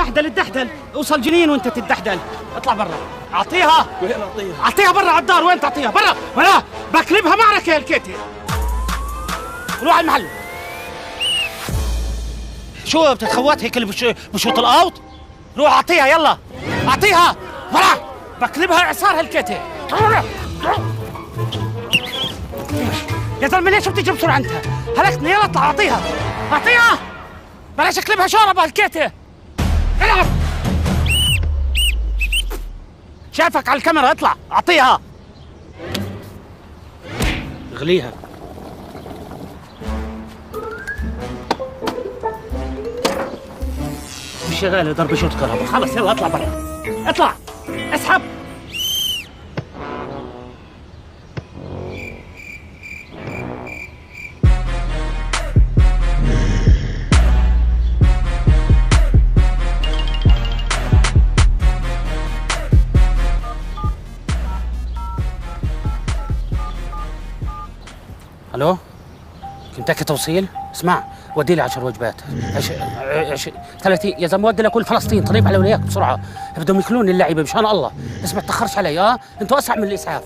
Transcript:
الدحدل الدحدل، اوصل جنين وانت تتدحدل. اطلع برا. اعطيها. وين اعطيها؟ اعطيها برا على الدار. وين تعطيها؟ برا برا. بقلبها معركه يا الكيتي. روح على المحل. شو بتتخوت هيك اللي بشوط الاوت؟ روح اعطيها يلا. اعطيها برا. بقلبها اعصار هالكيتي. يا زلمه ليش بتيجي بسرعه انت؟ هلكتني. يلا اطلع. اعطيها. اعطيها. بلاش اقلبها شوربه هالكيتي. العب. شايفك على الكاميرا. اطلع. اعطيها. اغليها. مش شغاله ضرب شوط كهرباء. خلص يلا اطلع برا. اطلع. اسحب. الو، كنتاكي توصيل؟ اسمع، ودي لي 10 وجبات. 30 يا زلمه. ودي لكل فلسطين. طريب على ولاياك بسرعه، بدهم ياكلون اللعيبه مشان الله. بس ما تاخرش علي. انتوا اسرع من الاسعاف.